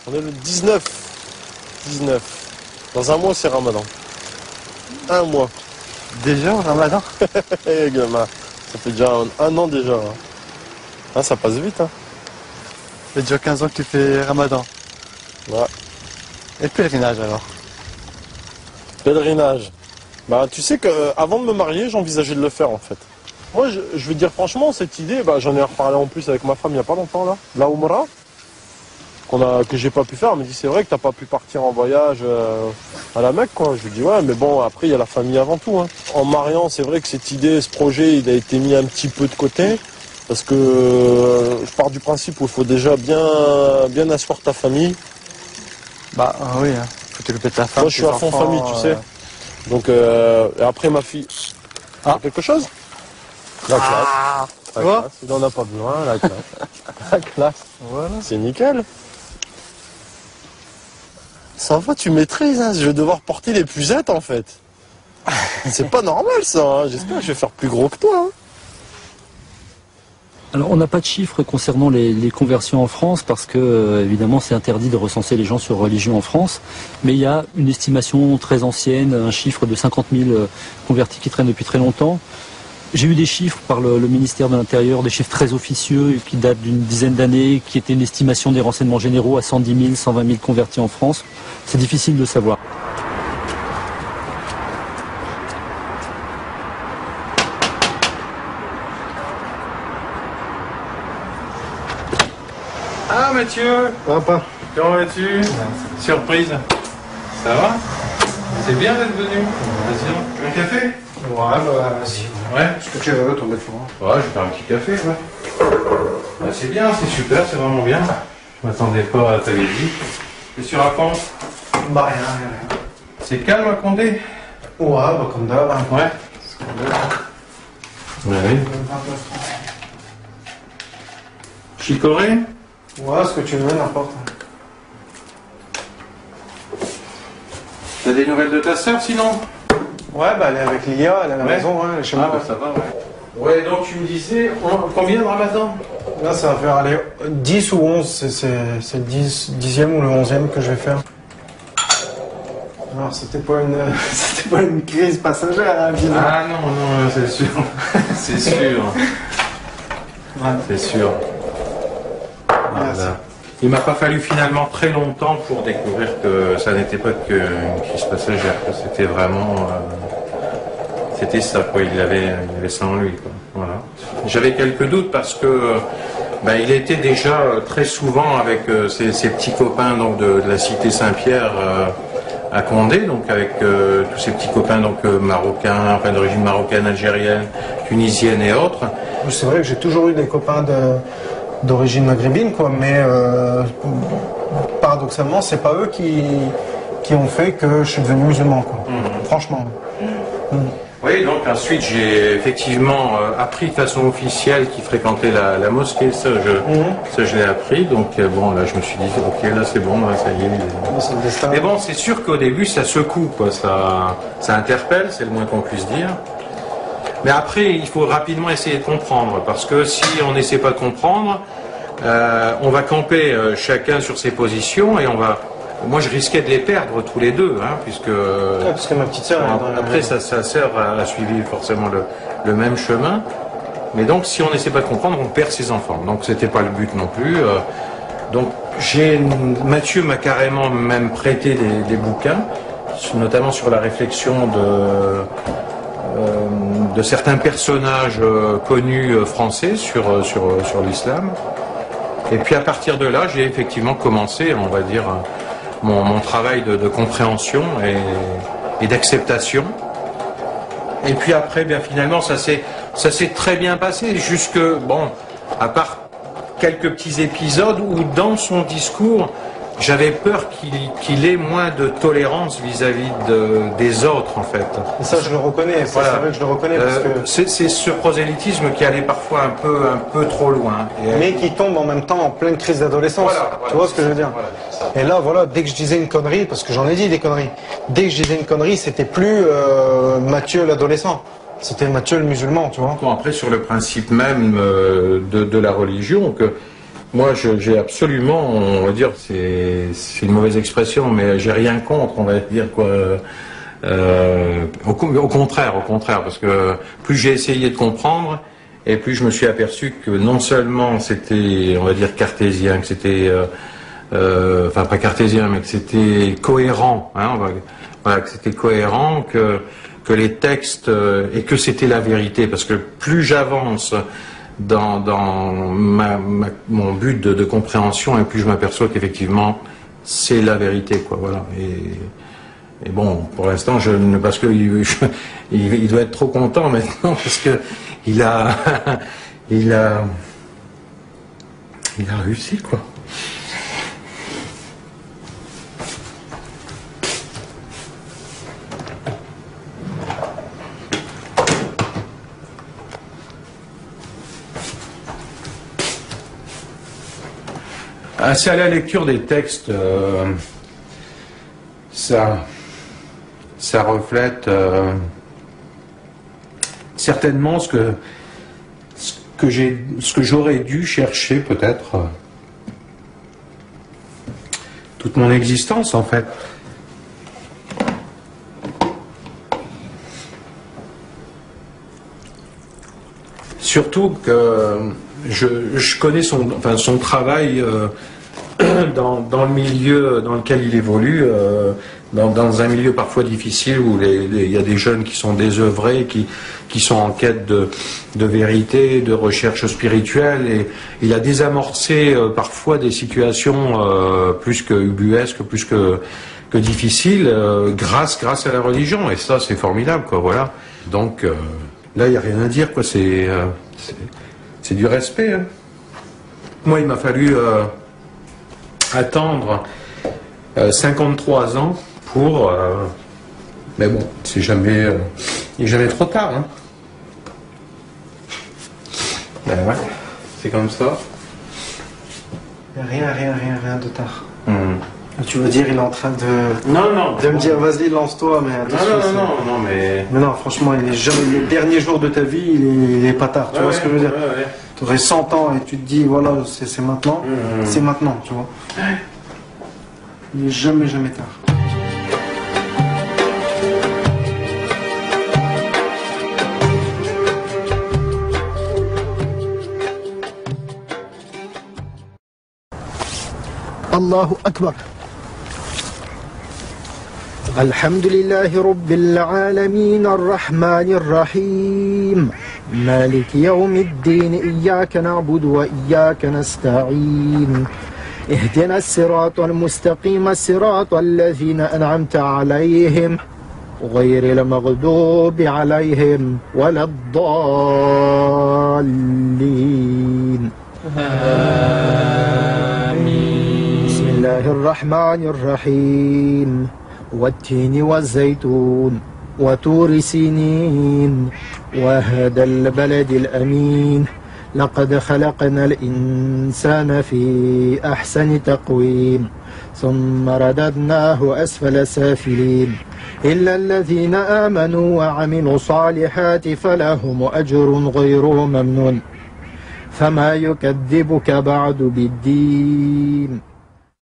On est le 19. 19. Dans un mois, c'est Ramadan. Un mois. Déjà, Ramadan? Eh, gamin, ça fait déjà un an déjà. Hein. Ah, ça passe vite. Hein. Ça fait déjà 15 ans que tu fais Ramadan. Ouais. Et pèlerinage alors? Pèlerinage. Bah, tu sais qu'avant de me marier, j'envisageais de le faire en fait. Moi, je vais te dire franchement, cette idée, bah, j'en ai reparlé en plus avec ma femme il n'y a pas longtemps là. La Oumra, que j'ai pas pu faire. Elle me dit c'est vrai que t'as pas pu partir en voyage à la Mecque quoi. Je lui dis ouais, mais bon, après il y a la famille avant tout. Hein. En mariant, c'est vrai que cette idée, ce projet, il a été mis un petit peu de côté. Parce que je pars du principe où il faut déjà bien asseoir ta famille. Bah oui, hein. Faut t'occuper de ta femme. Moi je suis à fond enfants, famille, tu sais. Donc et après ma fille. Ah. Quelque chose? La classe. La Quoi classe. Il n'en a pas besoin, la classe. La classe. Voilà. C'est nickel. Ça va, tu maîtrises, hein. Je vais devoir porter les pucettes en fait. C'est pas normal ça, hein. J'espère que je vais faire plus gros que toi. Hein. Alors, on n'a pas de chiffres concernant les conversions en France parce que, évidemment, c'est interdit de recenser les gens sur religion en France. Mais il y a une estimation très ancienne, un chiffre de 50 000 convertis qui traîne depuis très longtemps. J'ai eu des chiffres par le ministère de l'Intérieur, des chiffres très officieux qui datent d'une dizaine d'années, qui étaient une estimation des renseignements généraux à 110 000, 120 000 convertis en France. C'est difficile de savoir. Ah Mathieu, Papa. comment vas-tu? Surprise. Ça va? C'est bien d'être venu. Vas-y, un café? Ouais, bah, si. Ouais. Ce que tu veux, tomber de fond. Ouais, je vais faire un petit café, ouais. Bah, c'est bien, c'est super, c'est vraiment bien. Je m'attendais pas à ta visite. Qu'est-ce que tu racontes? Bah, rien. C'est calme à Condé? Ouais, bah, comme d'hab. Hein. Ouais. Ouais, oui. Chicorée? Ouais, ce que tu veux, n'importe. T'as des nouvelles de ta sœur sinon? Ouais, bah, elle est avec Lia, elle est à la Ouais. maison, hein, elle est chez Ah moi. bah ça va, ouais. Ouais, donc tu me disais, combien de Ramadan? Là, ça va faire aller 10 ou 11, c'est le 10e ou le 11e que je vais faire. Alors, c'était pas une crise passagère, hein, disons. Ah non, c'est sûr. C'est sûr. Ouais. C'est sûr. Merci. Voilà. Il m'a pas fallu finalement très longtemps pour découvrir que ça n'était pas qu'une crise passagère, que c'était vraiment... c'était ça, quoi. Il avait ça en lui, quoi. Voilà. J'avais quelques doutes parce que il était déjà très souvent avec ses petits copains donc, de la cité Saint-Pierre à Condé, donc avec tous ces petits copains donc, marocains, enfin d'origine marocaine, algérienne, tunisienne et autres. C'est vrai que j'ai toujours eu des copains d'origine maghrébine, quoi, mais paradoxalement, c'est pas eux qui ont fait que je suis devenu musulman, quoi. Franchement. Oui, donc ensuite j'ai effectivement appris de façon officielle qu'il fréquentait la mosquée, ça je l'ai appris, donc bon là je me suis dit ok là c'est bon, là, ça y est. C'est le destin. Mais bon c'est sûr qu'au début ça secoue, quoi, ça interpelle, c'est le moins qu'on puisse dire. Mais après il faut rapidement essayer de comprendre, parce que si on n'essaie pas de comprendre, on va camper chacun sur ses positions et on va... Moi, je risquais de les perdre tous les deux, hein, puisque... Ouais, parce que ma petite sœur... Après, sa sœur a suivi forcément le même chemin. Mais donc, si on n'essaie pas de comprendre, on perd ses enfants. Donc, c'était pas le but non plus. Donc, Mathieu m'a carrément même prêté des bouquins, notamment sur la réflexion de certains personnages connus français sur l'islam. Et puis, à partir de là, j'ai effectivement commencé, on va dire... Mon travail de compréhension et d'acceptation. Et puis après, bien finalement, ça s'est très bien passé, jusque, bon, à part quelques petits épisodes où dans son discours, j'avais peur qu'il ait moins de tolérance vis-à-vis des autres, en fait. Et ça, je le reconnais, Voilà. c'est vrai que je le reconnais, parce que... C'est ce prosélytisme qui allait parfois un peu trop loin. Mais qui tombe en même temps en pleine crise d'adolescence. Voilà, tu vois ce que je veux dire? Voilà, c'est ça. Et là, voilà, dès que je disais une connerie, parce que j'en ai dit des conneries, dès que je disais une connerie, c'était plus Mathieu l'adolescent, c'était Mathieu le musulman, tu vois. Bon, après, sur le principe même de la religion, que Moi, j'ai absolument, on va dire, c'est une mauvaise expression, mais j'ai rien contre, on va dire quoi. Au contraire, parce que plus j'ai essayé de comprendre, et plus je me suis aperçu que non seulement c'était, on va dire, cartésien, que c'était, enfin pas cartésien, mais que c'était cohérent, hein, voilà, que c'était cohérent, que les textes, et que c'était la vérité, parce que plus j'avance dans mon but de compréhension, et plus je m'aperçois qu'effectivement c'est la vérité, quoi, voilà. Et bon, pour l'instant, parce que il doit être trop content maintenant, parce que il a réussi, quoi. C'est à la lecture des textes, ça reflète certainement ce que j'aurais dû chercher peut-être toute mon existence, en fait. Surtout que je connais son travail dans le milieu dans lequel il évolue, dans un milieu parfois difficile où il y a des jeunes qui sont désœuvrés, qui sont en quête de vérité, de recherche spirituelle, et il a désamorcé parfois des situations plus que ubuesques, plus que difficiles, grâce à la religion, et ça c'est formidable, quoi, voilà. Donc là il n'y a rien à dire, quoi, c'est du respect, hein. Moi il m'a fallu attendre 53 ans pour... mais bon, il n'est jamais trop tard, hein. Ben ouais, c'est comme ça. Rien de tard. Tu veux dire, il est en train de me dire, vas-y, lance-toi, mais attention. Non, mais... Mais non, franchement, les derniers jours de ta vie, il est pas tard, tu vois ce que je veux dire. Tu aurais 100 ans et tu te dis, voilà, c'est maintenant, c'est maintenant, tu vois. Il n'est jamais tard. Allahu Akbar. الحمد لله رب العالمين الرحمن الرحيم مالك يوم الدين إياك نعبد وإياك نستعين اهدنا الصراط المستقيم الصراط الذين أنعمت عليهم غير المغضوب عليهم ولا الضالين آمين. بسم الله الرحمن الرحيم والتين والزيتون وطور سينين وهذا البلد الأمين لقد خلقنا الإنسان في أحسن تقويم ثم رددناه أسفل سافلين إلا الذين آمنوا وعملوا الصالحات فلهم أجر غير ممنون فما يكذبك بعد بالدين.